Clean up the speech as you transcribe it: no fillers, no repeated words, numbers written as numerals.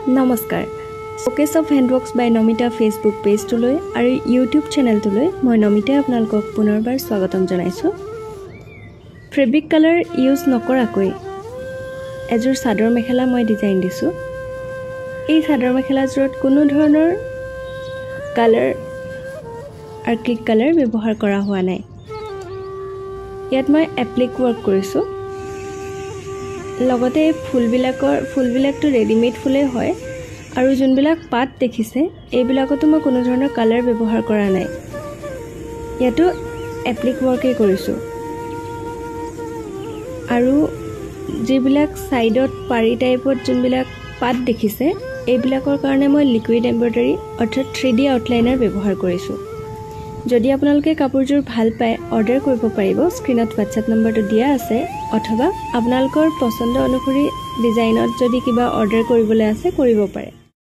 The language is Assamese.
নমস্কাৰ শোকেছ অফ হেণ্ডৱৰ্কছ বাই নমিতা ফেচবুক পেজটোলৈ আৰু ইউটিউব চেনেলটোলৈ মই নমিতাই আপোনালোকক পুনৰবাৰ স্বাগতম জনাইছোঁ। ফেব্ৰিক কালাৰ ইউজ নকৰাকৈ এযোৰ চাদৰ মেখেলা মই ডিজাইন দিছোঁ। এই চাদৰ মেখেলাযোৰত কোনো ধৰণৰ কালাৰ আৰ্ক্লিক কালাৰ ব্যৱহাৰ কৰা হোৱা নাই। ইয়াত মই এপ্লিক ৱৰ্ক কৰিছোঁ। লগতে ফুলবিলাকটো ৰেডিমেড ফুলেই হয় আৰু যোনবিলাক পাত দেখিছে এইবিলাকতো মই কোনো ধৰণৰ কালাৰ ব্যৱহাৰ কৰা নাই। ইয়াতো এপ্লিক ৱৰ্কেই কৰিছোঁ আৰু যিবিলাক সাইডত পাৰি টাইপত যোনবিলাক পাত দেখিছে এইবিলাকৰ কাৰণে মই লিকুইড এমব্ৰইডাৰী অৰ্থাৎ 3D আউটলাইনাৰ ব্যৱহাৰ কৰিছোঁ। যদি আপোনালোকে কাপোৰযোৰ ভাল পায় অৰ্ডাৰ কৰিব পাৰিব। স্ক্ৰিনত হোৱাটছআপ নম্বৰটো দিয়া আছে অথবা আপোনালোকৰ পছন্দ অনুসৰি ডিজাইনত যদি কিবা অৰ্ডাৰ কৰিবলৈ আছে কৰিব পাৰে।